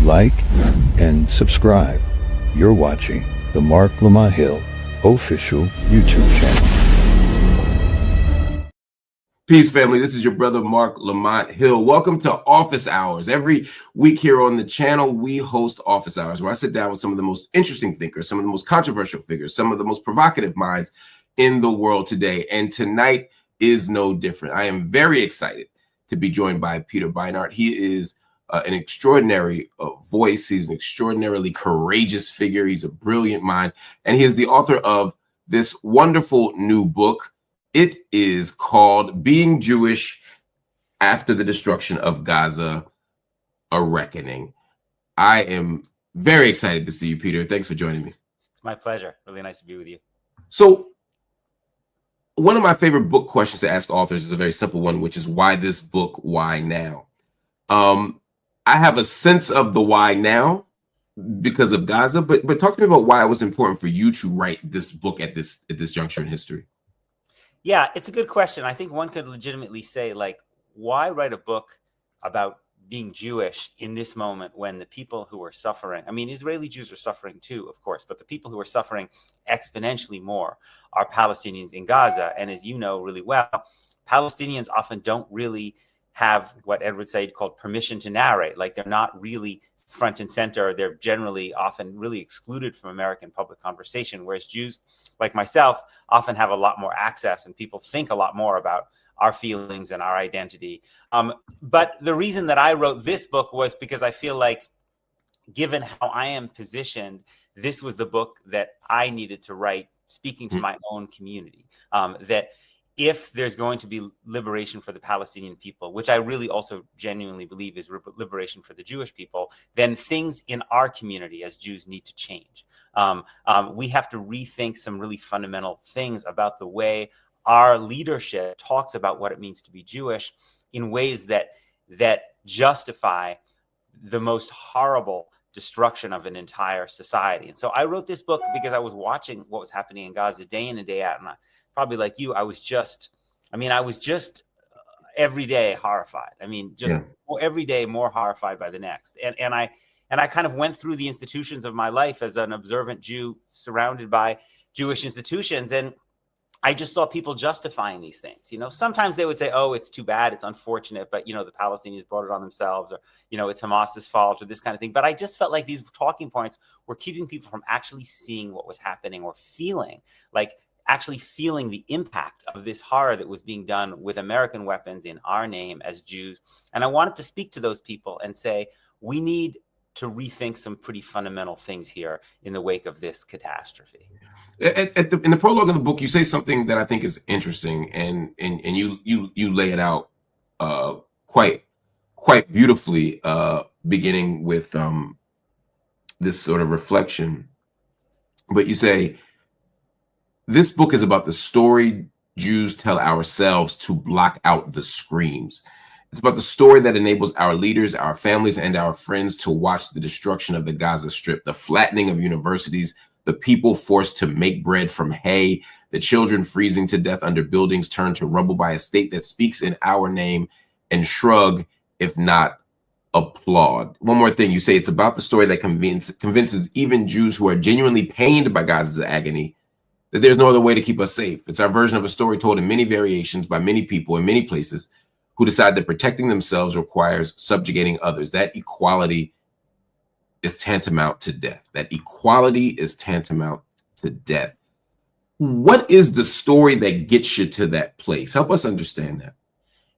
like, and subscribe. You're watching the Marc Lamont Hill official YouTube channel. Peace, family. This is your brother, Marc Lamont Hill. Welcome to Office Hours. Every week here on the channel, we host Office Hours, where I sit down with some of the most interesting thinkers, some of the most controversial figures, some of the most provocative minds in the world today. And tonight is no different. I am very excited to be joined by Peter Beinart. He is an extraordinary voice. He's an extraordinarily courageous figure. He's a brilliant mind. And he is the author of this wonderful new book. It is called Being Jewish After the Destruction of Gaza, A Reckoning. I am very excited to see you, Peter. Thanks for joining me. It's my pleasure. Really nice to be with you. So one of my favorite book questions to ask authors is a very simple one, which is why this book, why now? I have a sense of the why now because of Gaza, but talk to me about why it was important for you to write this book at this juncture in history. Yeah, it's a good question. I think one could legitimately say, like, why write a book about being Jewish in this moment when the people who are suffering, I mean, Israeli Jews are suffering too, of course, but the people who are suffering exponentially more are Palestinians in Gaza. And as you know really well, Palestinians often don't really have what Edward Said called permission to narrate. Like, they're not really front and center. They're generally often really excluded from American public conversation, whereas Jews like myself often have a lot more access and people think a lot more about our feelings and our identity. But the reason that I wrote this book was because I feel like, given how I am positioned, this was the book that I needed to write, speaking to my own community, that if there's going to be liberation for the Palestinian people, which I really also genuinely believe is liberation for the Jewish people, then things in our community as Jews need to change. We have to rethink some really fundamental things about the way our leadership talks about what it means to be Jewish in ways that justify the most horrible destruction of an entire society. And so I wrote this book because I was watching what was happening in Gaza day in and day out, and probably like you, I was just every day horrified. I mean, every day more horrified by the next. And I kind of went through the institutions of my life as an observant Jew surrounded by Jewish institutions. And I just saw people justifying these things. You know, sometimes they would say, oh, it's too bad, it's unfortunate, but, you know, the Palestinians brought it on themselves, or, you know, it's Hamas's fault, or this kind of thing. But I just felt like these talking points were keeping people from actually seeing what was happening or feeling the impact of this horror that was being done with American weapons in our name as Jews. And I wanted to speak to those people and say, we need to rethink some pretty fundamental things here in the wake of this catastrophe. In the prologue of the book, you say something that I think is interesting, and you lay it out quite beautifully, beginning with this sort of reflection. But you say, this book is about the story Jews tell ourselves to block out the screams. It's about the story that enables our leaders, our families, and our friends to watch the destruction of the Gaza Strip, the flattening of universities, the people forced to make bread from hay, the children freezing to death under buildings turned to rubble by a state that speaks in our name and shrug, if not applaud. One more thing, you say it's about the story that convinces even Jews who are genuinely pained by Gaza's agony that there's no other way to keep us safe. It's our version of a story told in many variations by many people in many places who decide that protecting themselves requires subjugating others. That equality is tantamount to death. That equality is tantamount to death. What is the story that gets you to that place? Help us understand that.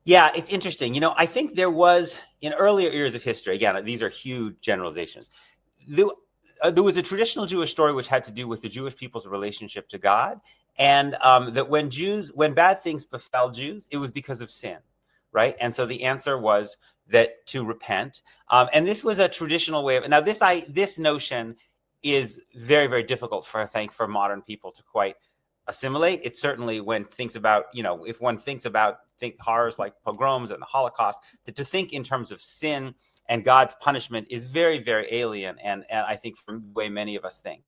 Yeah, it's interesting. You know, I think there was, in earlier eras of history, again, these are huge generalizations, there was a traditional Jewish story which had to do with the Jewish people's relationship to God, and that when bad things befell Jews, it was because of sin, right? And so the answer was that to repent, and this was a traditional way of. Now, this notion is very, very difficult for modern people to quite assimilate. It's certainly when thinks about, you know, if one thinks about horrors like pogroms and the Holocaust, that to think in terms of sin and God's punishment is very, very alien, and I think from the way many of us think.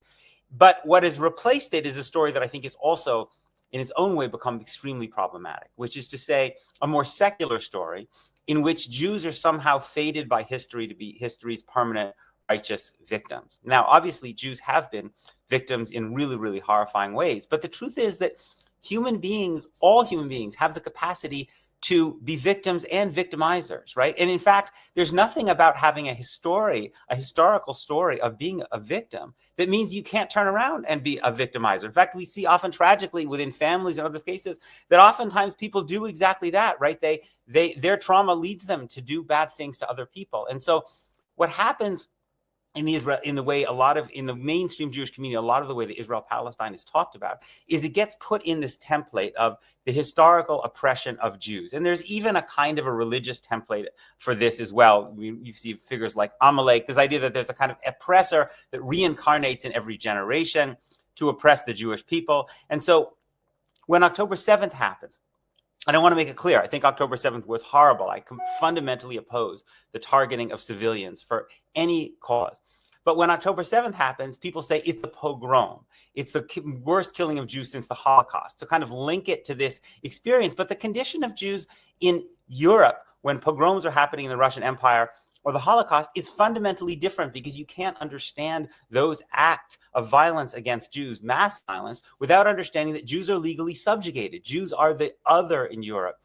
But what has replaced it is a story that I think is also, in its own way, become extremely problematic, which is to say a more secular story in which Jews are somehow fated by history to be history's permanent righteous victims. Now, obviously, Jews have been victims in really, really horrifying ways. But the truth is that human beings, all human beings, have the capacity to be victims and victimizers, right? And in fact, there's nothing about having a historical story of being a victim that means you can't turn around and be a victimizer. In fact, we see often tragically within families and other cases that oftentimes people do exactly that, right? Their trauma leads them to do bad things to other people. And so what happens in the mainstream Jewish community, a lot of the way that Israel-Palestine is talked about is it gets put in this template of the historical oppression of Jews. And there's even a kind of a religious template for this as well. You see figures like Amalek, this idea that there's a kind of oppressor that reincarnates in every generation to oppress the Jewish people. And so when October 7th happens, and I want to make it clear, I think October 7th was horrible. I fundamentally oppose the targeting of civilians for any cause. But when October 7th happens, people say it's the pogrom. It's the worst killing of Jews since the Holocaust, to kind of link it to this experience. But the condition of Jews in Europe when pogroms are happening in the Russian Empire or the Holocaust is fundamentally different, because you can't understand those acts of violence against Jews, mass violence, without understanding that Jews are legally subjugated. Jews are the other in Europe.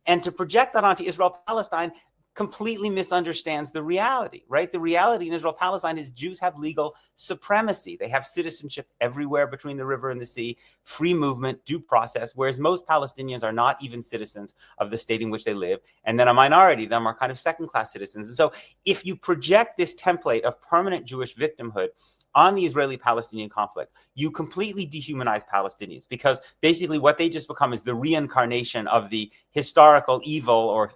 And to project that onto Israel-Palestine completely misunderstands the reality, right? The reality in Israel-Palestine is Jews have legal supremacy. They have citizenship everywhere between the river and the sea, free movement, due process, whereas most Palestinians are not even citizens of the state in which they live. And then a minority of them are kind of second-class citizens. And so if you project this template of permanent Jewish victimhood on the Israeli-Palestinian conflict, you completely dehumanize Palestinians, because basically what they just become is the reincarnation of the historical evil or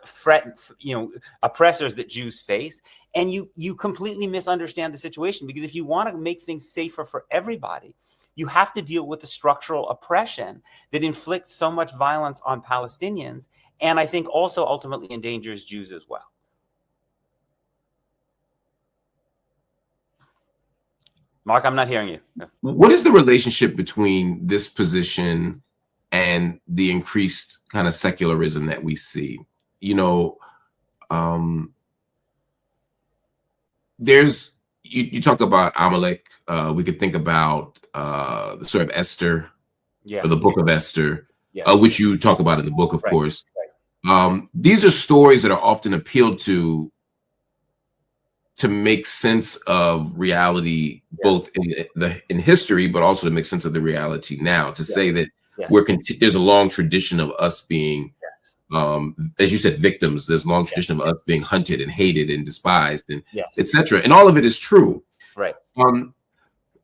oppressors that Jews face. And you completely misunderstand the situation, because if you want to make things safer for everybody, you have to deal with the structural oppression that inflicts so much violence on Palestinians, and I think also ultimately endangers Jews as well. Mark, I'm not hearing you. No. What is the relationship between this position and the increased kind of secularism that we see? You know, you talk about Amalek. We could think about the story of Esther, Yes. or the Book of Esther, Yes. Which you talk about in the book, of Right. course. Right. These are stories that are often appealed to make sense of reality, Yes. both in history, but also to make sense of the reality now. To Yes. say that Yes. there's a long tradition of us being, Yes. as you said, victims. There's a long tradition Yes. of us being hunted and hated and despised, and Yes. etc. And all of it is true. Right.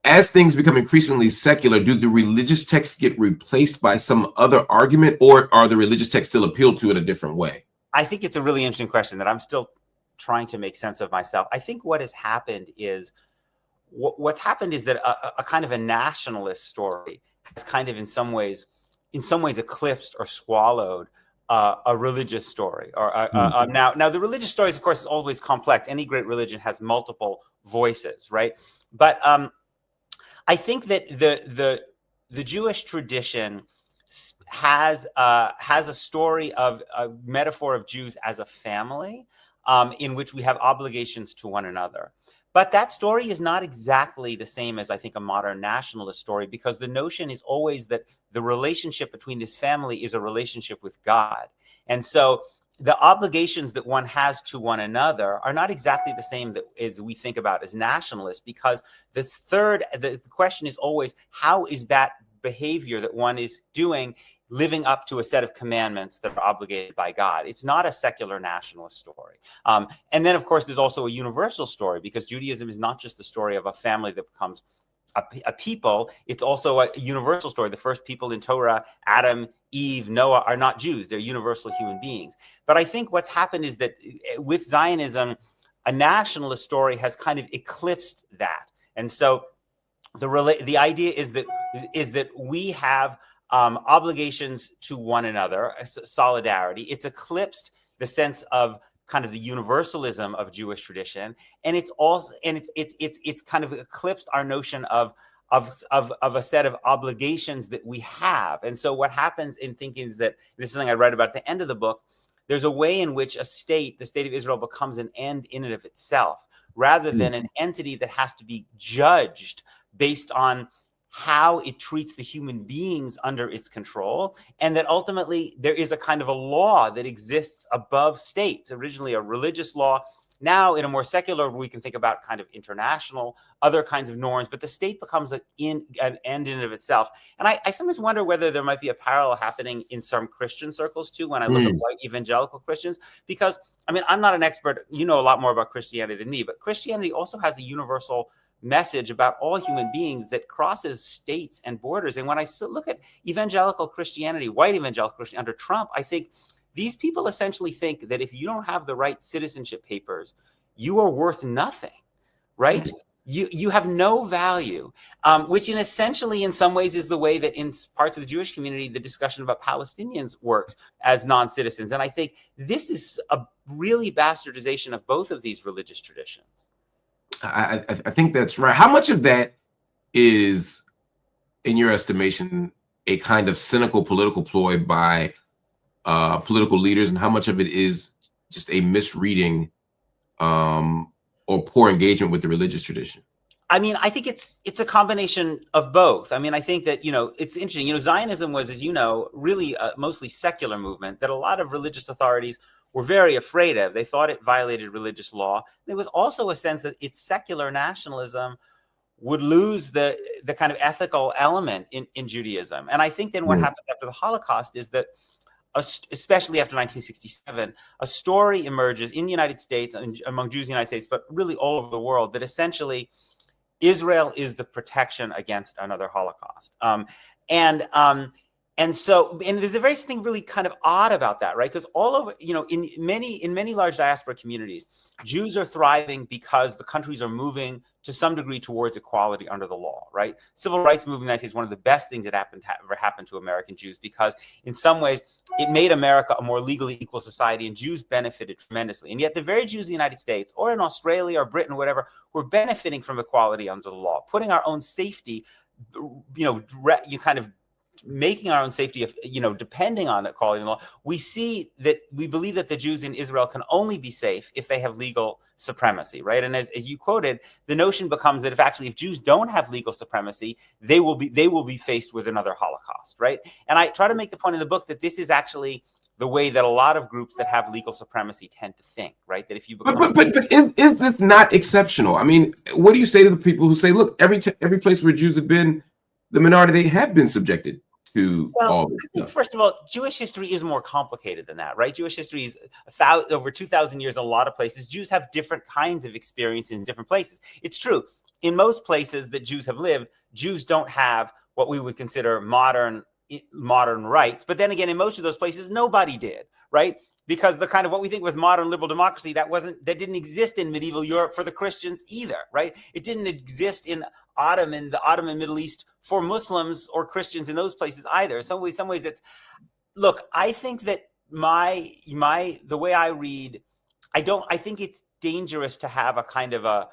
As things become increasingly secular, do the religious texts get replaced by some other argument, or are the religious texts still appealed to in a different way? I think it's a really interesting question that I'm still trying to make sense of myself. I think what has happened is that a kind of a nationalist story has kind of in some ways eclipsed or swallowed a religious story. Or now the religious stories, of course, is always complex. Any great religion has multiple voices, right? But I think that the Jewish tradition has a story of a metaphor of Jews as a family, in which we have obligations to one another. But that story is not exactly the same as, I think, a modern nationalist story, because the notion is always that the relationship between this family is a relationship with God. And so the obligations that one has to one another are not exactly the same as we think about as nationalists, because the question is always, how is that behavior that one is doing living up to a set of commandments that are obligated by God? It's not a secular nationalist story. And then, of course, there's also a universal story, because Judaism is not just the story of a family that becomes a people. It's also a universal story. The first people in Torah, Adam, Eve, Noah, are not Jews. They're universal human beings. But I think what's happened is that with Zionism, a nationalist story has kind of eclipsed that. And so the idea is that we have obligations to one another, solidarity. It's eclipsed the sense of kind of the universalism of Jewish tradition, and it's kind of eclipsed our notion of a set of obligations that we have. And so what happens in thinking is that, this is something I write about at the end of the book, there's a way in which the state of Israel becomes an end in and of itself, rather than an entity that has to be judged based on how it treats the human beings under its control, and that ultimately there is a kind of a law that exists above states, originally a religious law. Now, in a more secular, we can think about kind of international, other kinds of norms, but the state becomes an end in of itself. And I sometimes wonder whether there might be a parallel happening in some Christian circles too, when I look at white evangelical Christians, because, I mean, I'm not an expert. You know a lot more about Christianity than me, but Christianity also has a universal message about all human beings that crosses states and borders. And when I look at evangelical Christianity, white evangelical Christianity under Trump, I think these people essentially think that if you don't have the right citizenship papers, you are worth nothing, right? You have no value, which essentially in some ways is the way that in parts of the Jewish community, the discussion about Palestinians works as non-citizens. And I think this is a really bastardization of both of these religious traditions. I think that's right. How much of that is, in your estimation, a kind of cynical political ploy by political leaders, and how much of it is just a misreading or poor engagement with the religious tradition? I mean, I think it's a combination of both. I mean, I think that, it's interesting. Zionism was, as you know, really a mostly secular movement that a lot of religious authorities were very afraid of. They thought it violated religious law. There was also a sense that its secular nationalism would lose the kind of ethical element in Judaism. And I think then what happens after the Holocaust is that, especially after 1967, a story emerges in the United States and among Jews in the United States, but really all over the world, that essentially Israel is the protection against another Holocaust. And there's a very thing really kind of odd about that, right? Because all over, in many large diaspora communities, Jews are thriving because the countries are moving to some degree towards equality under the law, right? Civil rights movement in the United States is one of the best things that ever happened to American Jews, because in some ways it made America a more legally equal society, and Jews benefited tremendously. And yet the very Jews in the United States or in Australia or Britain or whatever were benefiting from equality under the law, putting our own safety, making our own safety, depending on equality in law. We believe that the Jews in Israel can only be safe if they have legal supremacy, right? And as you quoted, the notion becomes that if Jews don't have legal supremacy, they will be faced with another Holocaust, right? And I try to make the point in the book that this is actually the way that a lot of groups that have legal supremacy tend to think, right? That if you become but is this not exceptional? I mean, what do you say to the people who say, look, every place where Jews have been the minority, they have been subjected to all this stuff? First of all, Jewish history is more complicated than that, right? Jewish history is over 2,000 years in a lot of places. Jews have different kinds of experience in different places. It's true. In most places that Jews have lived, Jews don't have what we would consider modern rights. But then again, in most of those places, nobody did, right? Because the kind of what we think was modern liberal democracy, that didn't exist in medieval Europe for the Christians either, right? It didn't exist in the Ottoman Middle East for Muslims or Christians in those places either. In some ways it's, look, I think that the way I read, I think it's dangerous to have a kind of a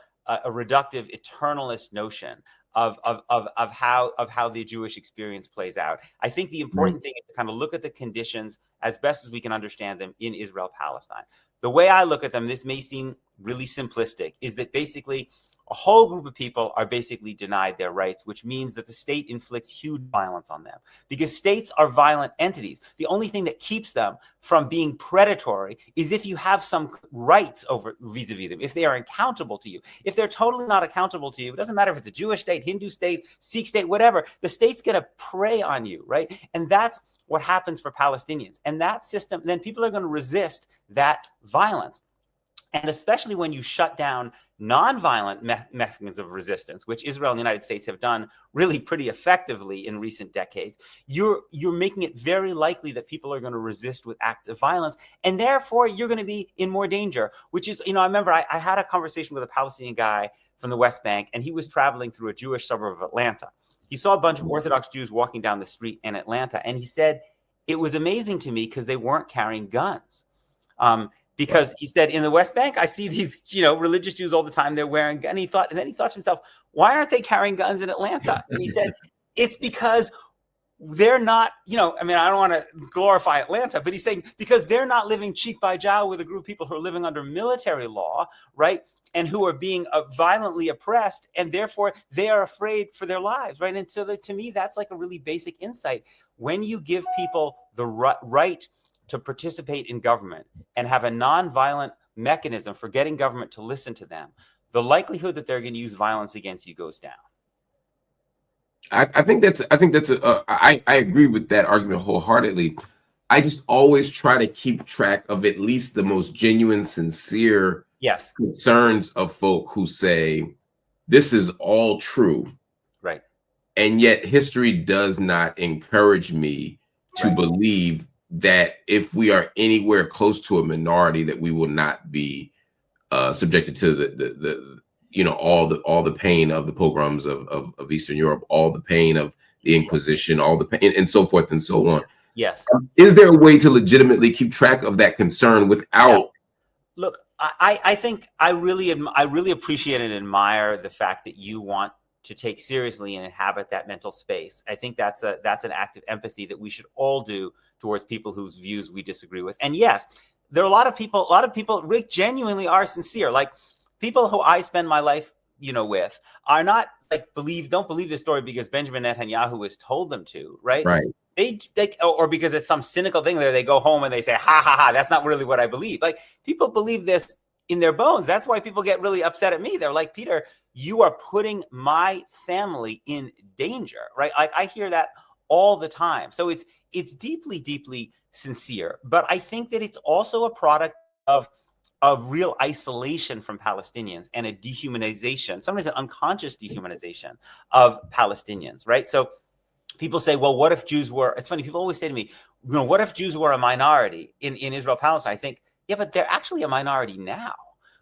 reductive eternalist notion of how the Jewish experience plays out. I think the important thing is to kind of look at the conditions as best as we can understand them in Israel, Palestine. The way I look at them, this may seem really simplistic, is that basically a whole group of people are basically denied their rights, which means that the state inflicts huge violence on them, because states are violent entities. The only thing that keeps them from being predatory is if you have some rights over vis-a-vis them, if they are accountable to you. If they're totally not accountable to you, it doesn't matter if it's a Jewish state, Hindu state, Sikh state, whatever, the state's going to prey on you, right? And that's what happens for Palestinians. And that system, then people are going to resist that violence. And especially when you shut down nonviolent methods of resistance, which Israel and the United States have done really pretty effectively in recent decades, you're making it very likely that people are going to resist with acts of violence, and therefore you're going to be in more danger. Which is, I remember I had a conversation with a Palestinian guy from the West Bank, and he was traveling through a Jewish suburb of Atlanta. He saw a bunch of Orthodox Jews walking down the street in Atlanta, and he said, it was amazing to me because they weren't carrying guns. Because he said, in the West Bank, I see these, religious Jews all the time. They're wearing guns. And then he thought to himself, why aren't they carrying guns in Atlanta? And he said, it's because they're not, I don't want to glorify Atlanta, but he's saying because they're not living cheek by jowl with a group of people who are living under military law, right? And who are being violently oppressed, and therefore they are afraid for their lives, right? And so to me, that's like a really basic insight. When you give people the right to participate in government and have a nonviolent mechanism for getting government to listen to them, the likelihood that they're going to use violence against you goes down. I agree with that argument wholeheartedly. I just always try to keep track of at least the most genuine, sincere concerns of folk who say this is all true, right? And yet history does not encourage me to believe that if we are anywhere close to a minority, that we will not be subjected to the all the pain of the pogroms of Eastern Europe, all the pain of the Inquisition, all the pain, and so forth and so on. Yes. Is there a way to legitimately keep track of that concern without? Look, I think I really appreciate and admire the fact that you want to take seriously and inhabit that mental space. I think that's an act of empathy that we should all do towards people whose views we disagree with. And yes, there are a lot of people really genuinely are sincere. Like people who I spend my life, with are not like don't believe this story because Benjamin Netanyahu has told them to, right? Right. They or because it's some cynical thing there, they go home and they say, ha ha ha, that's not really what I believe. Like people believe this in their bones. That's why people get really upset at me. They're like, Peter, you are putting my family in danger, right? Like I hear that all the time. So it's deeply, deeply sincere. But I think that it's also a product of real isolation from Palestinians and a dehumanization, sometimes an unconscious dehumanization of Palestinians, right? So people say, well, what if Jews were, it's funny, people always say to me, what if Jews were a minority in Israel, Palestine? I think, yeah, but they're actually a minority now,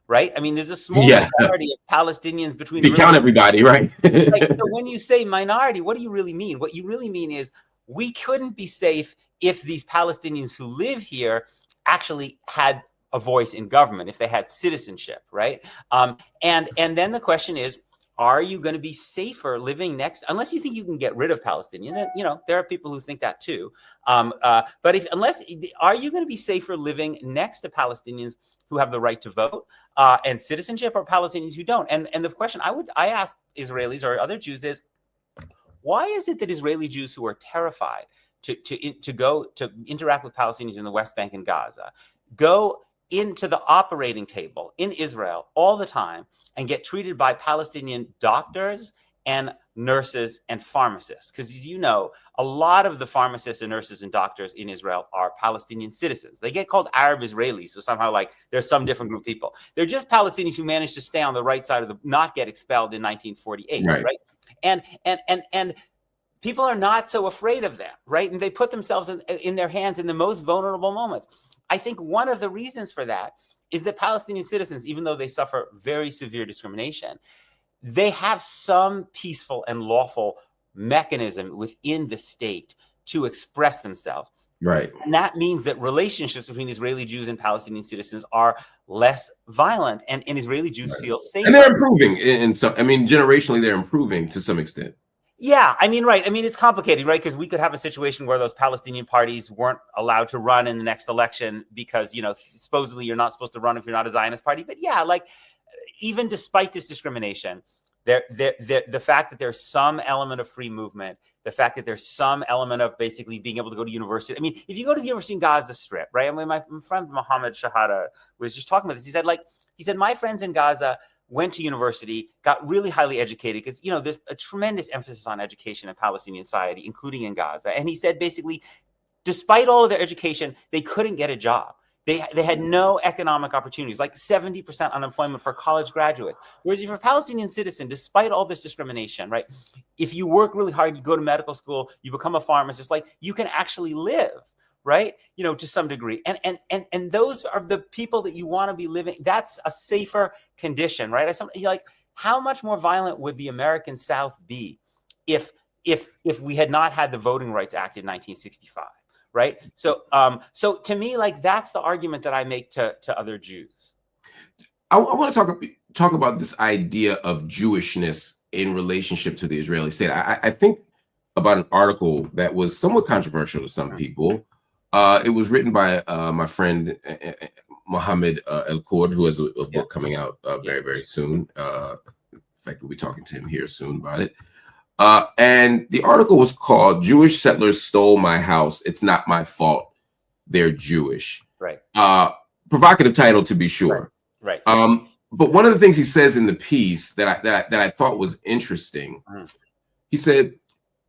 right? I mean, there's a small minority of Palestinians between you count everybody, right? So when you say minority, what do you really mean? What you really mean is we couldn't be safe if these Palestinians who live here actually had a voice in government, if they had citizenship, right? And then the question is, are you going to be safer living next, unless you think you can get rid of Palestinians? And, there are people who think that too. But are you going to be safer living next to Palestinians who have the right to vote and citizenship, or Palestinians who don't? And the question I ask Israelis or other Jews is, why is it that Israeli Jews who are terrified to go to interact with Palestinians in the West Bank and Gaza go into the operating table in Israel all the time and get treated by Palestinian doctors and nurses and pharmacists? Because as you know, a lot of the pharmacists and nurses and doctors in Israel are Palestinian citizens. They get called Arab Israelis, so somehow like there's some different group of people. They're just Palestinians who managed to stay on the right side of not get expelled in 1948, right? And people are not so afraid of them, right? And they put themselves in their hands in the most vulnerable moments. I think one of the reasons for that is that Palestinian citizens, even though they suffer very severe discrimination, they have some peaceful and lawful mechanism within the state to express themselves. Right. And that means that relationships between Israeli Jews and Palestinian citizens are less violent, and Israeli Jews feel safer. And they're improving generationally, they're improving to some extent. Yeah, right. It's complicated, right? Because we could have a situation where those Palestinian parties weren't allowed to run in the next election because, supposedly you're not supposed to run if you're not a Zionist party. But yeah, like even despite this discrimination, the fact that there's some element of free movement, the fact that there's some element of basically being able to go to university. If you go to the university in Gaza Strip, right? My friend Mohammed Shahada was just talking about this. He said, my friends in Gaza went to university, got really highly educated because, there's a tremendous emphasis on education in Palestinian society, including in Gaza. And he said, basically, despite all of their education, they couldn't get a job. They had no economic opportunities, like 70% unemployment for college graduates. Whereas if you're a Palestinian citizen, despite all this discrimination, right, if you work really hard, you go to medical school, you become a pharmacist, like you can actually live, right? To some degree. And those are the people that you want to be living. That's a safer condition, right? How much more violent would the American South be if we had not had the Voting Rights Act in 1965, right? So to me, like that's the argument that I make to other Jews. I want to talk about this idea of Jewishness in relationship to the Israeli state. I think about an article that was somewhat controversial to some people. It was written by my friend Mohammed El-Cord, who has a book coming out very, very soon. In fact, we'll be talking to him here soon about it. And the article was called "Jewish Settlers Stole My House. It's Not My Fault. They're Jewish." Right. Provocative title, to be sure. Right. But one of the things he says in the piece that I thought was interesting, he said,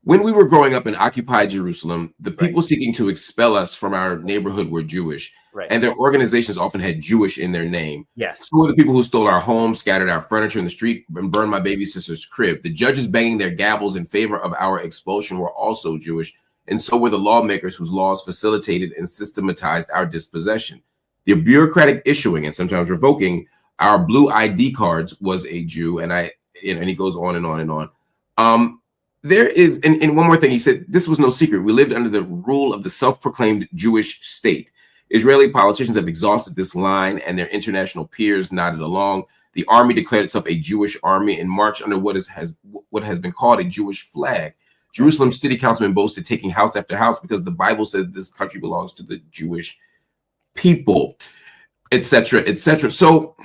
"When we were growing up in occupied Jerusalem, the people seeking to expel us from our neighborhood were Jewish, and their organizations often had Jewish in their name. Yes. So were the people who stole our homes, scattered our furniture in the street, and burned my baby sister's crib. The judges banging their gavels in favor of our expulsion were also Jewish, and so were the lawmakers whose laws facilitated and systematized our dispossession. The bureaucratic issuing and sometimes revoking our blue ID cards was a Jew," and he goes on and on and on. There is, and one more thing, he said, "This was no secret. We lived under the rule of the self-proclaimed Jewish state. Israeli politicians have exhausted this line, and their international peers nodded along. The army declared itself a Jewish army and marched under what has been called a Jewish flag. Jerusalem city councilmen boasted taking house after house because the Bible says this country belongs to the Jewish people," etc., etc. So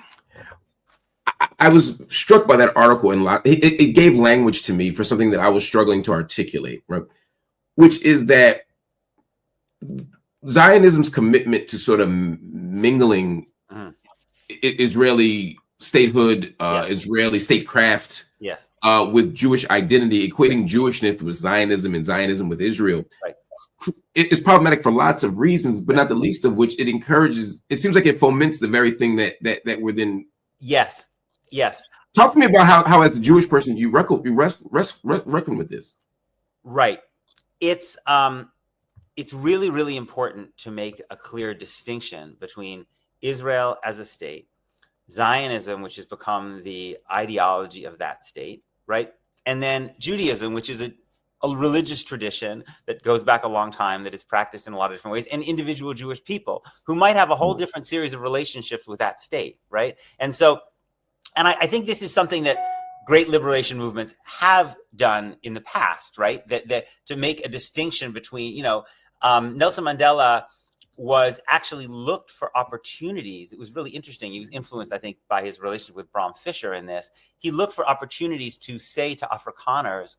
I was struck by that article, and it gave language to me for something that I was struggling to articulate, right? Which is that Zionism's commitment to sort of mingling Israeli statehood, Israeli statecraft, with Jewish identity, equating Jewishness with Zionism and Zionism with Israel, is problematic for lots of reasons, but not the least of which it encourages. It seems like it foments the very thing that we're then. Yes. Yes. Talk to me about how as a Jewish person, you reckon with this. Right. It's really, really important to make a clear distinction between Israel as a state, Zionism, which has become the ideology of that state, right? And then Judaism, which is a religious tradition that goes back a long time, that is practiced in a lot of different ways, and individual Jewish people who might have a whole different series of relationships with that state, right? And so, and I think this is something that great liberation movements have done in the past, right? That to make a distinction between, Nelson Mandela was actually looked for opportunities. It was really interesting. He was influenced, I think, by his relationship with Bram Fischer in this. He looked for opportunities to say to Afrikaners,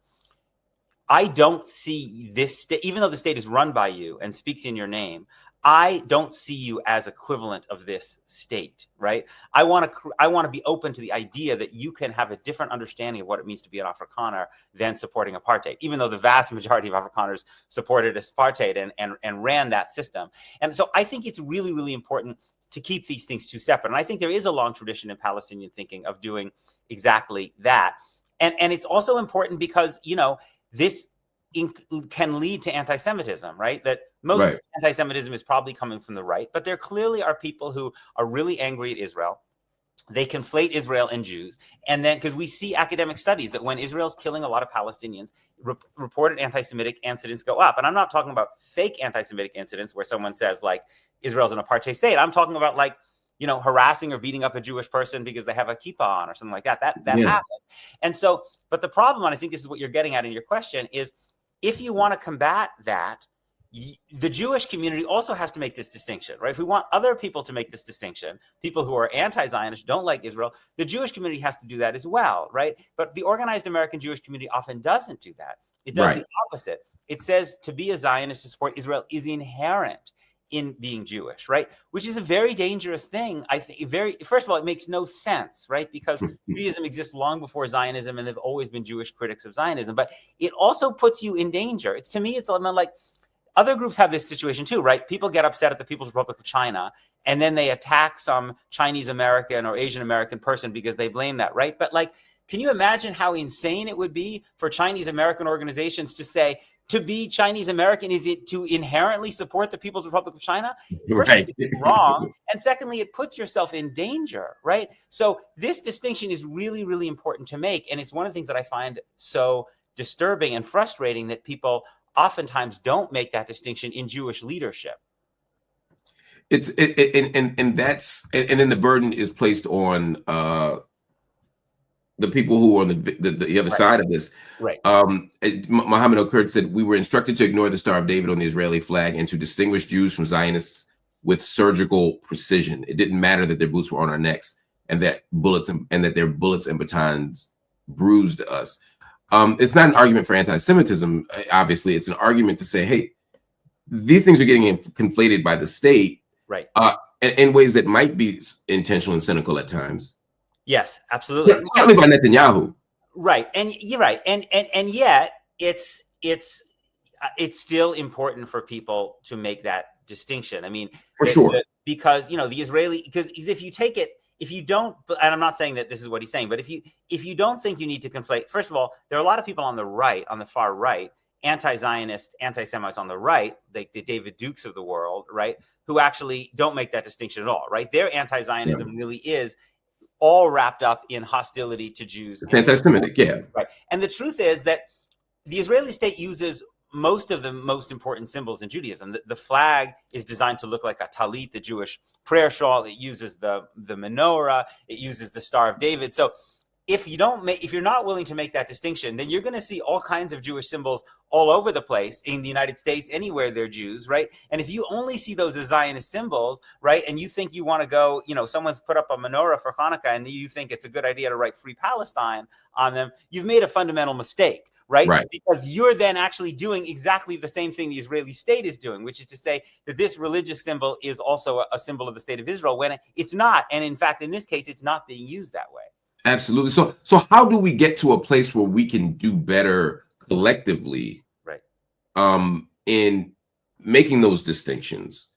I don't see this state, even though the state is run by you and speaks in your name, I don't see you as equivalent of this state, right? I want to be open to the idea that you can have a different understanding of what it means to be an Afrikaner than supporting apartheid, even though the vast majority of Afrikaners supported apartheid and ran that system. And so I think it's really, really important to keep these things two separate. And I think there is a long tradition in Palestinian thinking of doing exactly that. And it's also important because, this can lead to anti-Semitism, right? That most anti-Semitism is probably coming from the right, but there clearly are people who are really angry at Israel. They conflate Israel and Jews. And then, because we see academic studies that when Israel's killing a lot of Palestinians, reported anti-Semitic incidents go up. And I'm not talking about fake anti-Semitic incidents where someone says, like, Israel's an apartheid state. I'm talking about, like, harassing or beating up a Jewish person because they have a kippah on or something like that. That happens. And so, but the problem, and I think this is what you're getting at in your question, is if you want to combat that, the Jewish community also has to make this distinction, right? If we want other people to make this distinction, people who are anti-Zionist, don't like Israel, the Jewish community has to do that as well, right? But the organized American Jewish community often doesn't do that. It does the opposite. It says to be a Zionist, to support Israel, is inherent in being Jewish, right? Which is a very dangerous thing. I think first of all, it makes no sense, right? Because Judaism exists long before Zionism, and there've always been Jewish critics of Zionism, but it also puts you in danger. To me, it's like other groups have this situation too, right? People get upset at the People's Republic of China, and then they attack some Chinese American or Asian American person because they blame that, right? But like, can you imagine how insane it would be for Chinese American organizations to say, to be Chinese American, is it to inherently support the People's Republic of China? First, it's wrong. And secondly, it puts yourself in danger, right? So this distinction is really, really important to make. And it's one of the things that I find so disturbing and frustrating, that people oftentimes don't make that distinction in Jewish leadership. And then the burden is placed on the people who are on the other side of this. Right. Mohammed Al-Kurd said, we were instructed to ignore the Star of David on the Israeli flag and to distinguish Jews from Zionists with surgical precision. It didn't matter that their boots were on our necks and that their bullets and batons bruised us. It's not an argument for anti-Semitism. Obviously, it's an argument to say, hey, these things are getting conflated by the state, right, in ways that might be intentional and cynical at times. Yes, absolutely. Certainly by Netanyahu. Right, and you're right, and yet it's still important for people to make that distinction. I mean, for sure, because the Israeli, because if you take it, if you don't, and I'm not saying that this is what he's saying, but if you don't think you need to conflate, first of all, there are a lot of people on the right, on the far right, anti-Zionist, anti-Semites on the right, like the David Dukes of the world, right, who actually don't make that distinction at all, right? Their anti-Zionism really is all wrapped up in hostility to Jews. It's anti-Semitic, yeah. Right. And the truth is that the Israeli state uses most of the most important symbols in Judaism. The flag is designed to look like a talit, the Jewish prayer shawl. It uses the menorah. It uses the Star of David. So if you're not willing to make that distinction, then you're going to see all kinds of Jewish symbols all over the place in the United States, anywhere they're Jews, right? And if you only see those as Zionist symbols, right, and you think you want to go, someone's put up a menorah for Hanukkah and you think it's a good idea to write Free Palestine on them, you've made a fundamental mistake, right? Because you're then actually doing exactly the same thing the Israeli state is doing, which is to say that this religious symbol is also a symbol of the state of Israel, when it's not. And in fact, in this case, it's not being used that way. Absolutely. So how do we get to a place where we can do better collectively, right, in making those distinctions,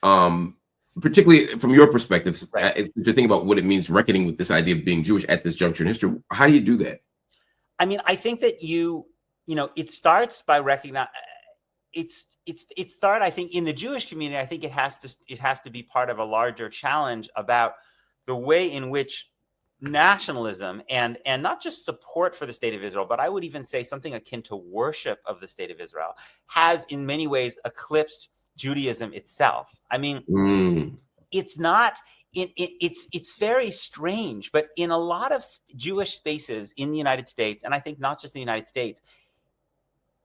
particularly from your perspective, to think about what it means reckoning with this idea of being Jewish at this juncture in history? How do you do that? I mean, I think that it starts by recognizing I think in the Jewish community, I think it has to be part of a larger challenge about the way in which nationalism and not just support for the state of Israel, but I would even say something akin to worship of the state of Israel has in many ways eclipsed Judaism itself. I mean, it's not, it's very strange, but in a lot of Jewish spaces in the United States, and I think not just in the United States,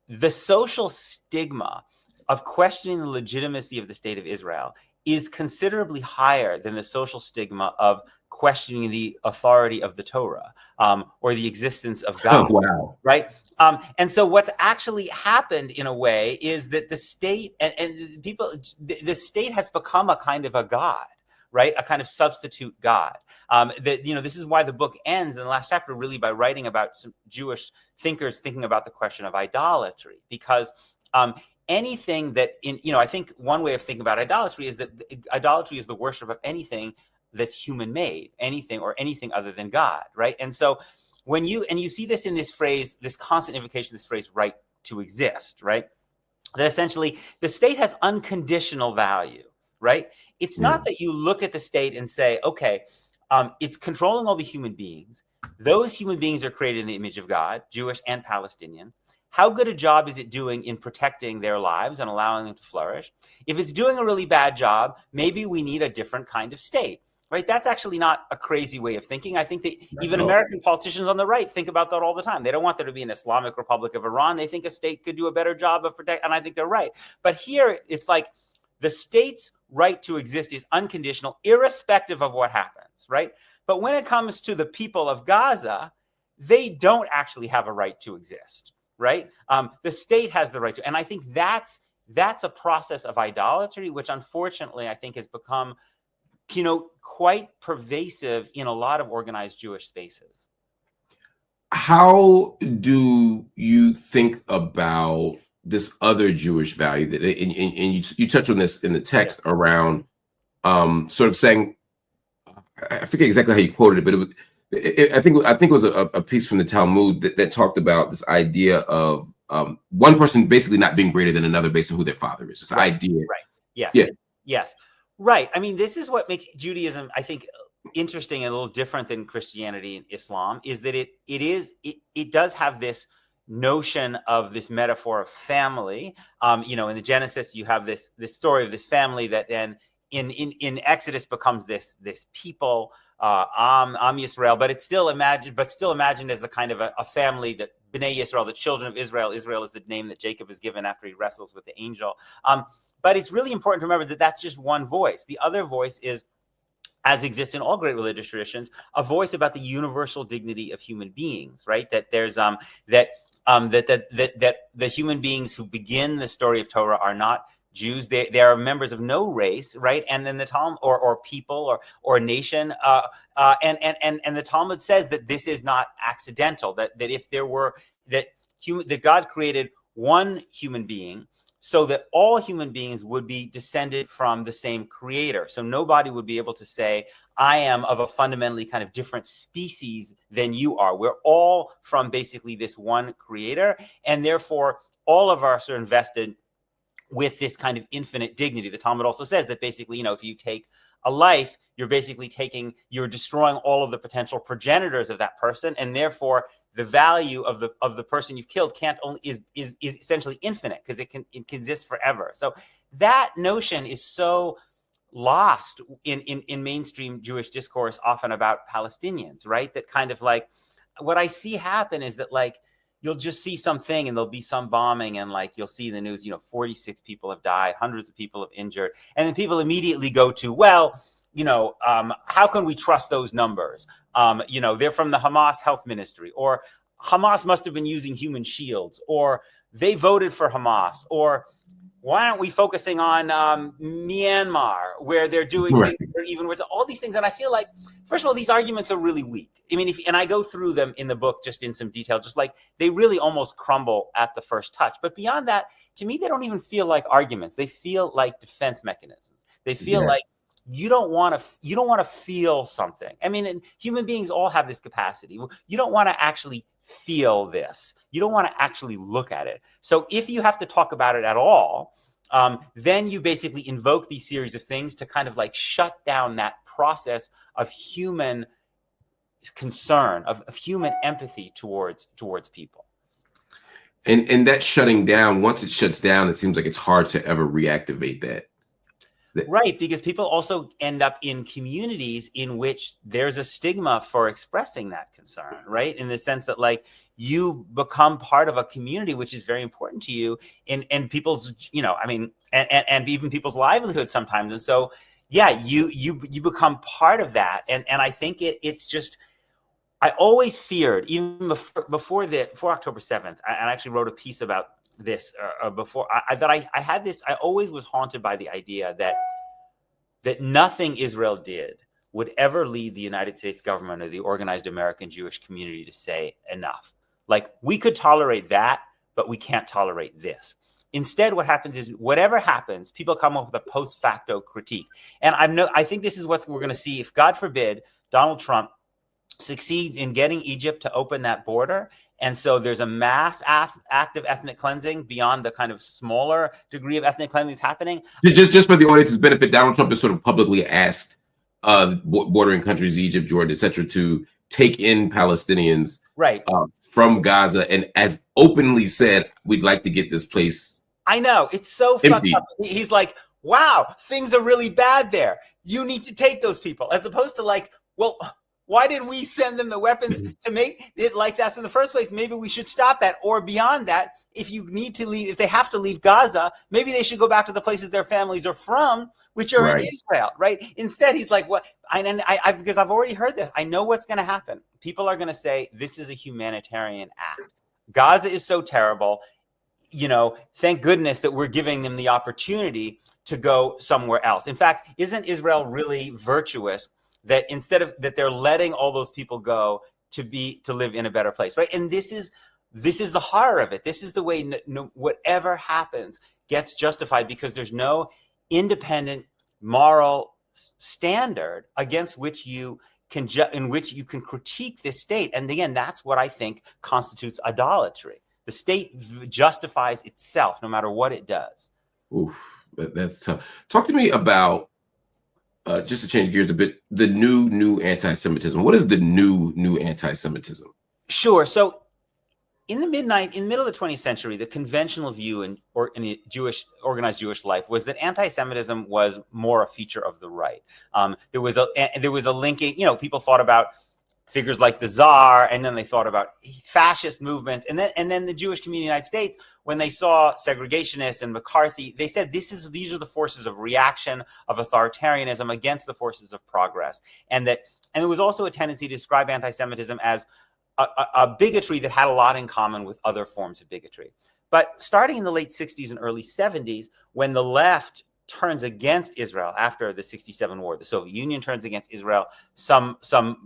the social stigma of questioning the legitimacy of the state of Israel is considerably higher than the social stigma of questioning the authority of the Torah or the existence of God. Oh, wow. Right. And so what's actually happened in a way is that the state the state has become a kind of a God, right? A kind of substitute God. This is why the book ends in the last chapter really by writing about some Jewish thinkers thinking about the question of idolatry, because anything that I think one way of thinking about idolatry is that idolatry is the worship of anything that's human made, anything other than God, right? And so when you see this in this phrase, this constant invocation, this phrase, right to exist, right? That essentially the state has unconditional value, right? It's not that you look at the state and say, okay, it's controlling all the human beings. Those human beings are created in the image of God, Jewish and Palestinian. How good a job is it doing in protecting their lives and allowing them to flourish? If it's doing a really bad job, maybe we need a different kind of state. Right? That's actually not a crazy way of thinking. I think that even American politicians on the right think about that all the time. They don't want there to be an Islamic Republic of Iran. They think a state could do a better job of protecting, and I think they're right. But here, it's like the state's right to exist is unconditional, irrespective of what happens, right? But when it comes to the people of Gaza, they don't actually have a right to exist, right? The state has the right to, and I think that's a process of idolatry, which unfortunately I think has become quite pervasive in a lot of organized Jewish spaces. How do you think about this other Jewish value that, and you touch on this in the text around sort of saying, I forget exactly how you quoted it, but I think it was a piece from the Talmud that talked about this idea of one person basically not being greater than another based on who their father is. This idea. Right. Yes. Yeah. Yes. Right. I mean, this is what makes Judaism, I think, interesting and a little different than Christianity and Islam, is that it does have this notion of this metaphor of family. In the Genesis, you have this story of this family that then in Exodus becomes this people, Am Yisrael, but it's still imagined as the kind of a family that Bnei Yisrael, the children of Israel. Israel is the name that Jacob is given after he wrestles with the angel. But it's really important to remember that that's just one voice. The other voice is, as exists in all great religious traditions, a voice about the universal dignity of human beings, right? That there's that the human beings who begin the story of Torah are not Jews. They are members of no race, right? And then the Talmud, or people, or nation, and the Talmud says that this is not accidental. That if there were that God created one human being, so that all human beings would be descended from the same creator. So nobody would be able to say, I am of a fundamentally kind of different species than you are. We're all from basically this one creator, and therefore all of us are invested with this kind of infinite dignity. The Talmud also says that basically, if you take a life, you're destroying all of the potential progenitors of that person, and therefore the value of the person you've killed is essentially infinite, because it can exist forever. So that notion is so lost in mainstream Jewish discourse, often about Palestinians, right? That kind of like what I see happen is that like you'll just see something and there'll be some bombing, and like you'll see in the news, 46 people have died, hundreds of people have injured, and then people immediately go to, well, how can we trust those numbers? They're from the Hamas health ministry, or Hamas must have been using human shields, or they voted for Hamas, or why aren't we focusing on Myanmar, where they're doing things that are even worse? All these things, and I feel like, first of all, these arguments are really weak. I mean, and I go through them in the book just in some detail, just like they really almost crumble at the first touch. But beyond that, to me, they don't even feel like arguments. They feel like defense mechanisms. They feel like you don't want to feel something. I mean, and human beings all have this capacity. You don't want to actually feel this. You don't want to actually look at it. So if you have to talk about it at all, then you basically invoke these series of things to kind of like shut down that process of human concern, of human empathy towards people. And that shutting down, once it shuts down, it seems like it's hard to ever reactivate that. Right, because people also end up in communities in which there's a stigma for expressing that concern, right? In the sense that like you become part of a community which is very important to you in people's, and even people's livelihoods sometimes. And so, yeah, you become part of that. And I think it's just, I always feared, even before October 7th, and I actually wrote a piece about this before, I had this, I always was haunted by the idea that nothing Israel did would ever lead the United States government or the organized American Jewish community to say enough. Like, we could tolerate that, but we can't tolerate this. Instead, what happens is whatever happens, people come up with a post facto critique. And I think this is what we're going to see if, God forbid, Donald Trump succeeds in getting Egypt to open that border. And so there's a mass act of ethnic cleansing beyond the kind of smaller degree of ethnic cleansing happening. Just for the audience's benefit, Donald Trump has sort of publicly asked bordering countries, Egypt, Jordan, etc., to take in Palestinians from Gaza, and as openly said, we'd like to get this place. I know, it's so fucked up. He's like, wow, things are really bad there. You need to take those people, as opposed to like, well, why did we send them the weapons to make it like that in the first place? Maybe we should stop that. Or beyond that, if you need to leave, if they have to leave Gaza, maybe they should go back to the places their families are from, which are in Israel, right? Instead, he's like, what? Because I've already heard this. I know what's going to happen. People are going to say, this is a humanitarian act. Gaza is so terrible. Thank goodness that we're giving them the opportunity to go somewhere else. In fact, isn't Israel really virtuous that instead of that they're letting all those people go to live in a better place, right? And this is the horror of it. This is the way whatever happens gets justified, because there's no independent moral standard against which you can critique this state. And again, that's what I think constitutes idolatry. The state justifies itself no matter what it does. Oof, that's tough. Talk to me about, just to change gears a bit, the new anti-Semitism. What is the new anti-Semitism? Sure. So in the middle of the 20th century, the conventional view in organized Jewish life was that anti-Semitism was more a feature of the right. There was a linking, people thought about figures like the Tsar, and then they thought about fascist movements, and then the Jewish community in the United States, when they saw segregationists and McCarthy, they said these are the forces of reaction, of authoritarianism against the forces of progress, and there was also a tendency to describe anti-Semitism as a bigotry that had a lot in common with other forms of bigotry. But starting in the late 60s and early 70s, when the left turns against Israel after the 67 war, the Soviet Union turns against Israel, some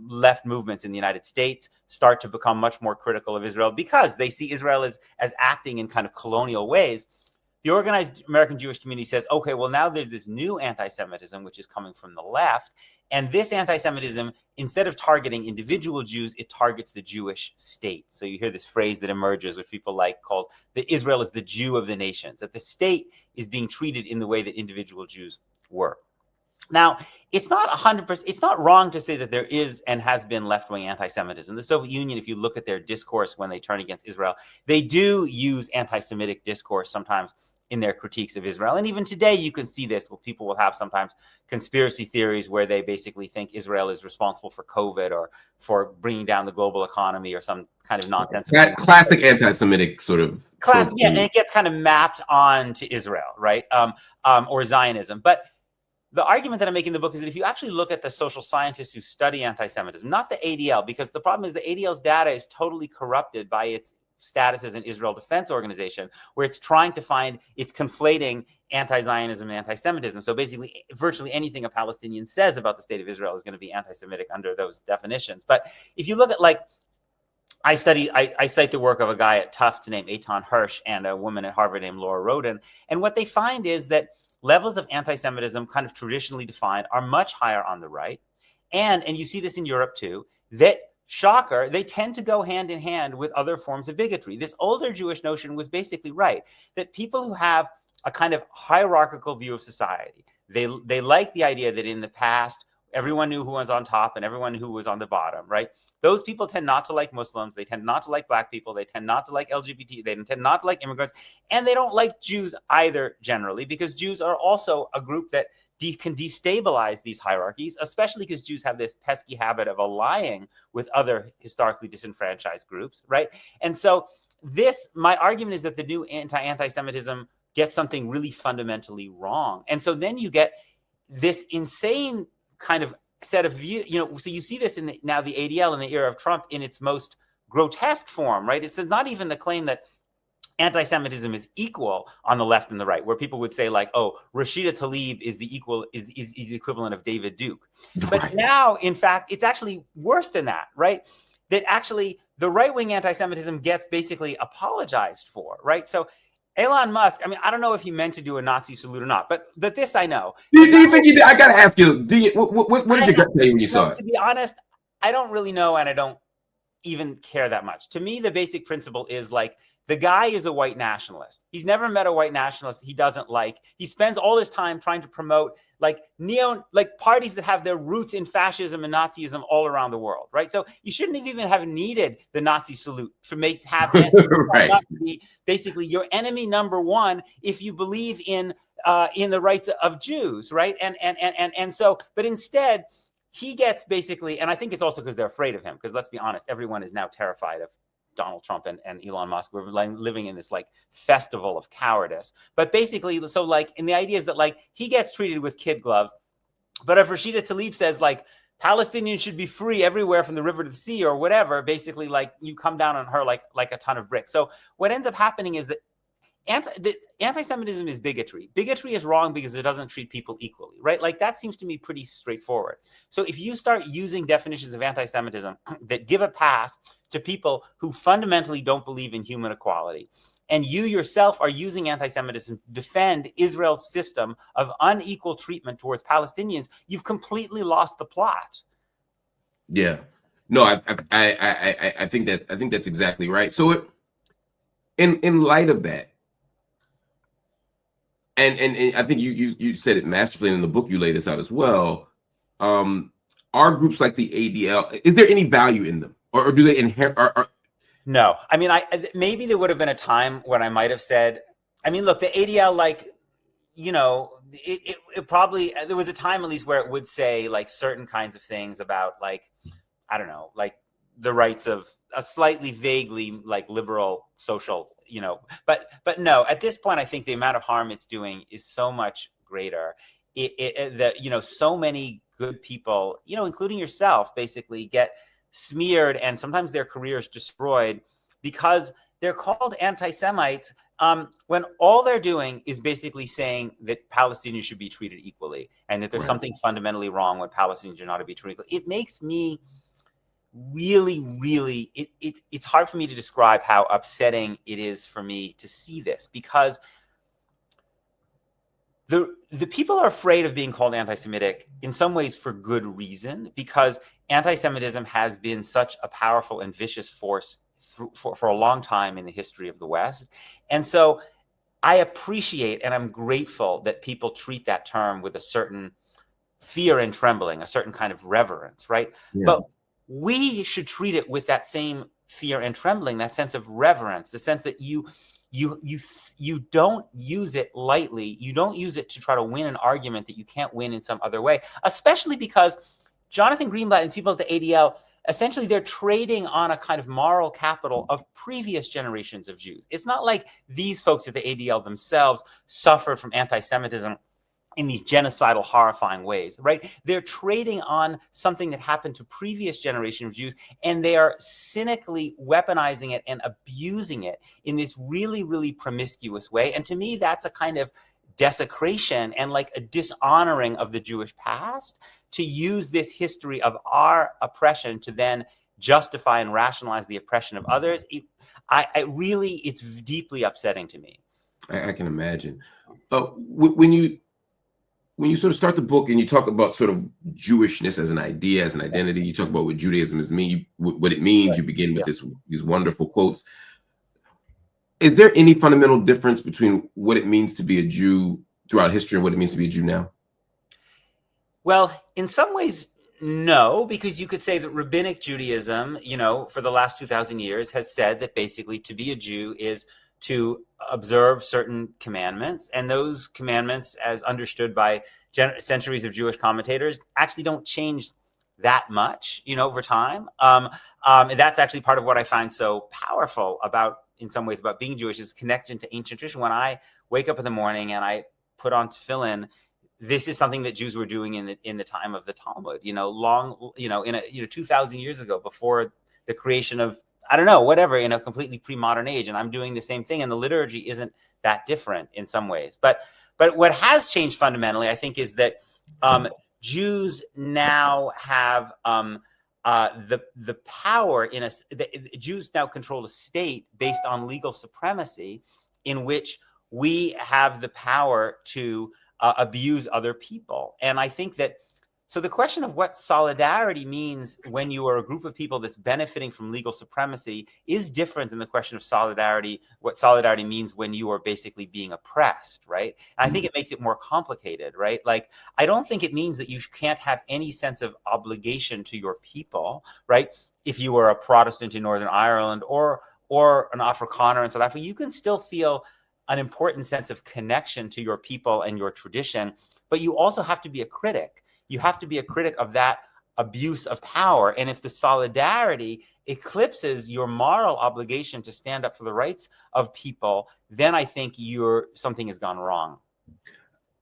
left movements in the United States start to become much more critical of Israel because they see Israel as acting in kind of colonial ways. The organized American Jewish community says, okay, well, now there's this new anti-Semitism, which is coming from the left. And this anti-Semitism, instead of targeting individual Jews, it targets the Jewish state. So you hear this phrase that emerges, which people like, called that Israel is the Jew of the nations, that the state is being treated in the way that individual Jews were. Now, it's not 100%, it's not wrong to say that there is and has been left-wing anti-Semitism. The Soviet Union, if you look at their discourse when they turn against Israel, they do use anti-Semitic discourse sometimes in their critiques of Israel. And even today, you can see this. People will have sometimes conspiracy theories where they basically think Israel is responsible for COVID or for bringing down the global economy or some kind of nonsense. Classic anti-Semitic sort of. Yeah, and it gets kind of mapped on to Israel, right? Or Zionism. But the argument that I'm making in the book is that if you actually look at the social scientists who study anti-Semitism, not the ADL, because the problem is the ADL's data is totally corrupted by its status as an Israel Defense Organization, where it's conflating anti-Zionism and anti-Semitism. So basically, virtually anything a Palestinian says about the state of Israel is going to be anti-Semitic under those definitions. But if you look at, like, I cite the work of a guy at Tufts named Eitan Hirsch and a woman at Harvard named Laura Roden. And what they find is that levels of anti-Semitism, kind of traditionally defined, are much higher on the right. And you see this in Europe too, that, shocker, they tend to go hand in hand with other forms of bigotry. This older Jewish notion was basically right, that people who have a kind of hierarchical view of society, they like the idea that in the past, everyone knew who was on top and everyone who was on the bottom, right? Those people tend not to like Muslims. They tend not to like Black people. They tend not to like LGBT. They tend not to like immigrants. And they don't like Jews either, generally, because Jews are also a group that can destabilize these hierarchies, especially because Jews have this pesky habit of allying with other historically disenfranchised groups, right? And so my argument is that the new anti-Semitism gets something really fundamentally wrong. And so then you get this insane kind of set of view, so you see this in now the ADL in the era of Trump in its most grotesque form, right? It's not even the claim that anti-Semitism is equal on the left and the right, where people would say, like, oh, Rashida Tlaib is the equivalent of David Duke. But now, in fact, it's actually worse than that, right? That actually the right-wing anti-Semitism gets basically apologized for, right? So Elon Musk, I mean, I don't know if he meant to do a Nazi salute or not, but this I know. Do you think he did? I got to ask you, what did your gut tell you when you saw it? To be honest, I don't really know, and I don't even care that much. To me, the basic principle is, like, the guy is a white nationalist. He's never met a white nationalist he doesn't like. He spends all his time trying to promote parties that have their roots in fascism and Nazism all around the world, right? So you shouldn't even have needed the Nazi salute to right. Be basically your enemy number one if you believe in the rights of Jews, right? And so, but instead, he gets basically, and I think it's also because they're afraid of him, because let's be honest, everyone is now terrified of Donald Trump and Elon Musk. We're living in this, like, festival of cowardice. But basically, so, like, and the idea is that, like, he gets treated with kid gloves. But if Rashida Tlaib says, like, Palestinians should be free everywhere from the river to the sea or whatever, basically, like, you come down on her like a ton of bricks. So what ends up happening is that anti-Semitism is bigotry. Bigotry is wrong because it doesn't treat people equally, right? Like, that seems to me pretty straightforward. So if you start using definitions of anti-Semitism that give a pass to people who fundamentally don't believe in human equality, and you yourself are using anti-Semitism to defend Israel's system of unequal treatment towards Palestinians, you've completely lost the plot. Yeah, no, I think that's exactly right. So in light of that, and I think you said it masterfully in the book. You lay this out as well. Are groups like the ADL, is there any value in them, or do they inherit? No, I mean, maybe there would have been a time when I might have said, I mean, look, the ADL, like, you know, it probably, there was a time at least where it would say like certain kinds of things about, like, I don't know, like the rights of a slightly vaguely like liberal social, you know, but no, at this point, I think the amount of harm it's doing is so much greater. That, you know, so many good people, you know, including yourself, basically get smeared and sometimes their careers destroyed because they're called anti-Semites, when all they're doing is basically saying that Palestinians should be treated equally and that there's something fundamentally wrong when Palestinians are not to be treated equally. It makes me really, really, it's hard for me to describe how upsetting it is for me to see this, because the people are afraid of being called anti-Semitic in some ways for good reason, because anti-Semitism has been such a powerful and vicious force for a long time in the history of the West. And so I appreciate and I'm grateful that people treat that term with a certain fear and trembling, a certain kind of reverence, right? Yeah. But we should treat it with that same fear and trembling, that sense of reverence, the sense that you don't use it lightly. You don't use it to try to win an argument that you can't win in some other way, especially because Jonathan Greenblatt and people at the ADL, essentially they're trading on a kind of moral capital of previous generations of Jews. It's not like these folks at the ADL themselves suffered from anti-Semitism in these genocidal, horrifying ways, right? They're trading on something that happened to previous generations of Jews, and they are cynically weaponizing it and abusing it in this really, really promiscuous way. And to me, that's a kind of desecration and like a dishonoring of the Jewish past, to use this history of our oppression to then justify and rationalize the oppression of others. It's deeply upsetting to me. I can imagine. When you sort of start the book and you talk about sort of Jewishness as an idea, as an identity, you talk about what Judaism is what it means. Right. You begin with these wonderful quotes. Is there any fundamental difference between what it means to be a Jew throughout history and what it means to be a Jew now? Well, in some ways, no, because you could say that rabbinic Judaism, you know, for the last 2,000 years has said that basically to be a Jew is to observe certain commandments, and those commandments, as understood by centuries of Jewish commentators, actually don't change that much, you know, over time. And that's actually part of what I find so powerful about, in some ways, about being Jewish, is connection to ancient tradition. When I wake up in the morning and I put on tefillin, this is something that Jews were doing in the time of the Talmud, you know, 2,000 years ago, before the creation of, I don't know, whatever, in a completely pre-modern age. And I'm doing the same thing. And the liturgy isn't that different in some ways. But what has changed fundamentally, I think, is that Jews now have the power Jews now control a state based on legal supremacy, in which we have the power to abuse other people. And I think that, so the question of what solidarity means when you are a group of people that's benefiting from legal supremacy is different than the question of solidarity, what solidarity means when you are basically being oppressed, right? And I think it makes it more complicated, right? Like, I don't think it means that you can't have any sense of obligation to your people, right? If you are a Protestant in Northern Ireland or an Afrikaner in South Africa, you can still feel an important sense of connection to your people and your tradition, but you also have to be a critic. You have to be a critic of that abuse of power. And if the solidarity eclipses your moral obligation to stand up for the rights of people, then I think something has gone wrong.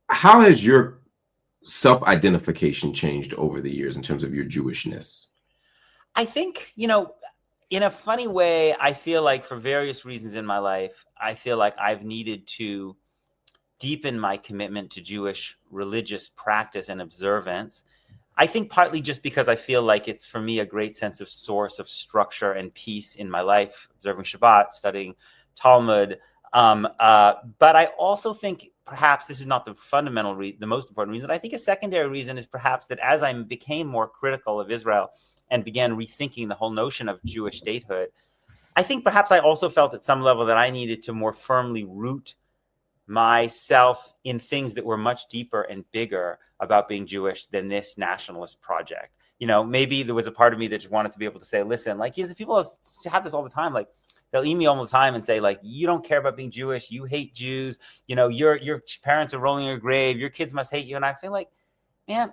How has your self-identification changed over the years in terms of your Jewishness? I think, you know, in a funny way, I feel like for various reasons in my life, I feel like I've needed to deepen my commitment to Jewish religious practice and observance. I think partly just because I feel like it's, for me, a great sense of source of structure and peace in my life, observing Shabbat, studying Talmud. But I also think perhaps this is not the fundamental the most important reason. I think a secondary reason is perhaps that as I became more critical of Israel and began rethinking the whole notion of Jewish statehood, I think perhaps I also felt at some level that I needed to more firmly root myself in things that were much deeper and bigger about being Jewish than this nationalist project. maybe there was a part of me that just wanted to be able to say, listen, like, people have this all the time. Like, they'll email all the time and say, like, you don't care about being Jewish. You hate Jews. Your parents are rolling your grave. Your kids must hate you. And I feel like, man,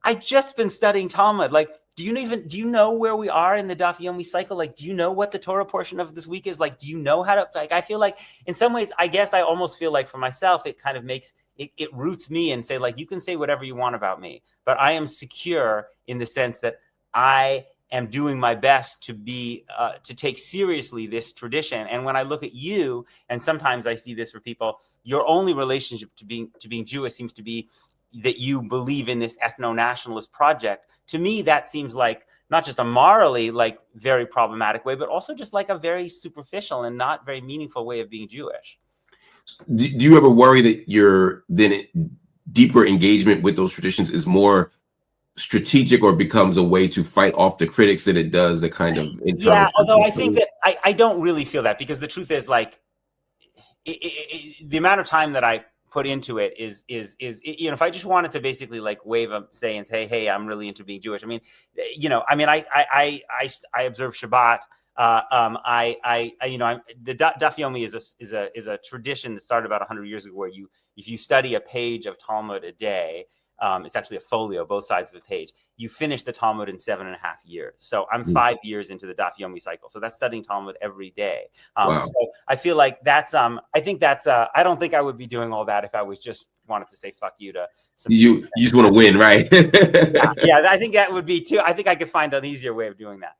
I've just been studying Talmud. Like, do you know where we are in the Daf Yomi cycle? Like, do you know what the Torah portion of this week is? Like, do you know how to, like, I feel like in some ways, I guess I almost feel like for myself, it kind of makes, it roots me and say, like, you can say whatever you want about me, but I am secure in the sense that I am doing my best to be, to take seriously this tradition. And when I look at you, and sometimes I see this for people, your only relationship to being Jewish seems to be that you believe in this ethno-nationalist project. To me, that seems like not just a morally, like, very problematic way, but also just like a very superficial and not very meaningful way of being Jewish. Do you ever worry that your deeper engagement with those traditions is more strategic or becomes a way to fight off the critics than it does a kind of internal? Yeah, although I think that I don't really feel that, because the truth is, like, the amount of time that I put into it is if I just wanted to basically, like, wave a say and say, hey, I'm really into being Jewish. I mean, I observe Shabbat. The Daf Yomi is a tradition that started about 100 years ago, where if you study a page of Talmud a day, it's actually a folio, both sides of a page, you finish the Talmud in 7.5 years. So I'm 5 years into the Daf Yomi cycle. So that's studying Talmud every day. Wow. So I feel like that's, I think that's, I don't think I would be doing all that if I was just wanted to say fuck you to some you just want to win, right? yeah, I think that would be too. I think I could find an easier way of doing that.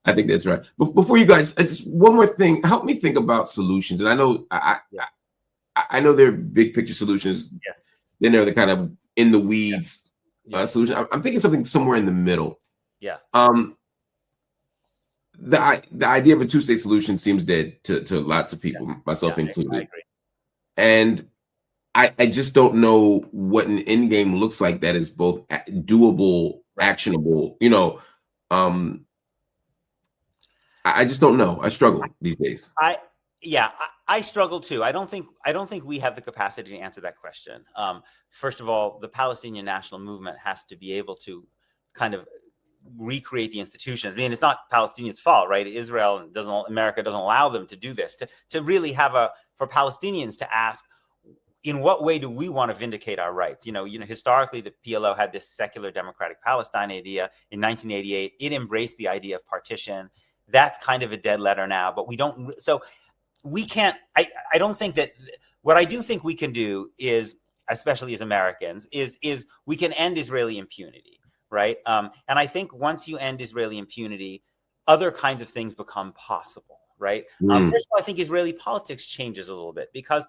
I think that's right. But before you guys, just one more thing, help me think about solutions. And I know I know they're big picture solutions. Yeah. Then they're the kind of in the weeds solution. I'm thinking something somewhere in the middle. Yeah. The idea of a two-state solution seems dead to lots of people, myself included. I agree. And I just don't know what an end game looks like that is both doable, actionable. I just don't know. I struggle these days. I struggle too. I don't think we have the capacity to answer that question. First of all, the Palestinian national movement has to be able to kind of recreate the institutions. I mean, it's not Palestinians' fault, right? America doesn't allow them to do this. To really have for Palestinians to ask, in what way do we want to vindicate our rights? Historically, the PLO had this secular democratic Palestine idea. In 1988, it embraced the idea of partition. That's kind of a dead letter now, but we don't. So we can't. I don't think that. What I do think we can do is, especially as Americans, is we can end Israeli impunity, right? And I think once you end Israeli impunity, other kinds of things become possible, right? First of all, I think Israeli politics changes a little bit, because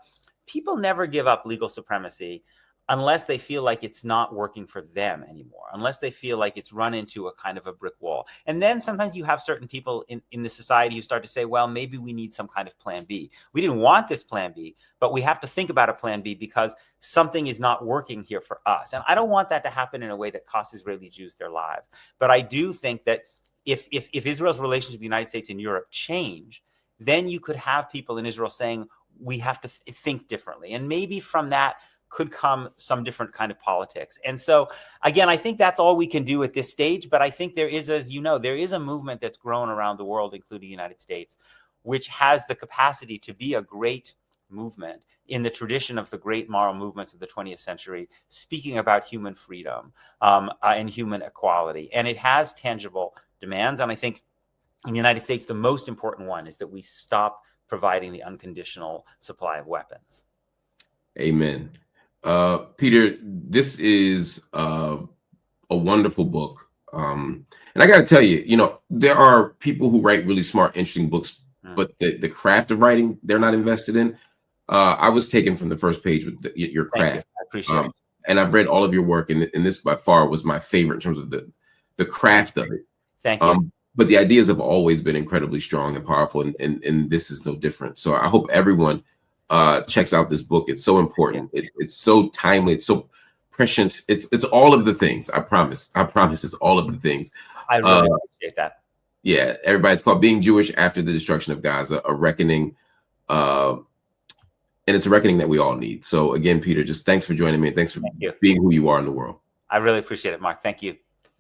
people never give up legal supremacy unless they feel like it's not working for them anymore, unless they feel like it's run into a kind of a brick wall. And then sometimes you have certain people in the society who start to say, well, maybe we need some kind of plan B. We didn't want this plan B, but we have to think about a plan B because something is not working here for us. And I don't want that to happen in a way that costs Israeli Jews their lives. But I do think that if Israel's relationship with the United States and Europe change, then you could have people in Israel saying, we have to think differently. And maybe from that could come some different kind of politics. And so, again, I think that's all we can do at this stage. But I think there is, as you know, there is a movement that's grown around the world, including the United States, which has the capacity to be a great movement in the tradition of the great moral movements of the 20th century, speaking about human freedom and human equality. And it has tangible demands. And I think in the United States, the most important one is that we stop providing the unconditional supply of weapons. Amen. Peter, this is a wonderful book. And I got to tell you, there are people who write really smart, interesting books, but the craft of writing, they're not invested in. I was taken from the first page with your craft. Thank you. I appreciate it. And I've read all of your work, and this by far was my favorite in terms of the craft of it. Thank you. But the ideas have always been incredibly strong and powerful, and this is no different. So I hope everyone checks out this book. It's so important. It's so timely. It's so prescient. It's all of the things. I promise. It's all of the things. I really appreciate that. Yeah, everybody. It's called Being Jewish After the Destruction of Gaza, a reckoning. And it's a reckoning that we all need. So again, Peter, just thanks for joining me. And thanks for being who you are in the world. I really appreciate it, Mark. Thank you.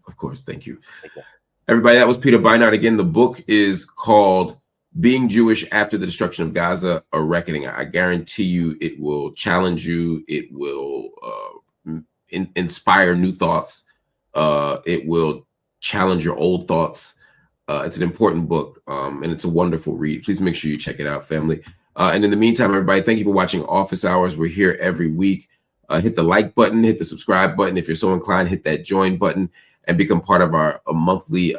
Of course. Thank you. Take care. Everybody, that was Peter Beinart. Again, the book is called Being Jewish After the Destruction of Gaza, A Reckoning. I guarantee you it will challenge you. It will inspire new thoughts. It will challenge your old thoughts. It's an important book, and it's a wonderful read. Please make sure you check it out, family. And in the meantime, everybody, thank you for watching Office Hours. We're here every week. Hit the like button, hit the subscribe button. If you're so inclined, hit that join button and become part of our monthly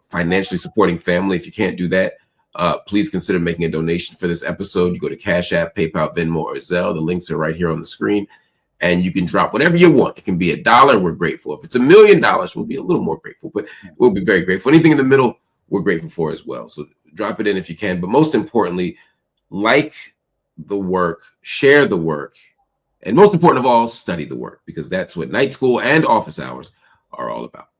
financially supporting family. If you can't do that, please consider making a donation for this episode. You go to Cash App, PayPal, Venmo, or Zelle. The links are right here on the screen. And you can drop whatever you want. It can be $1. We're grateful. If it's $1 million, we'll be a little more grateful, but we'll be very grateful. Anything in the middle, we're grateful for as well. So drop it in if you can. But most importantly, like the work, share the work, and most important of all, study the work, because that's what Night School and Office Hours are all about.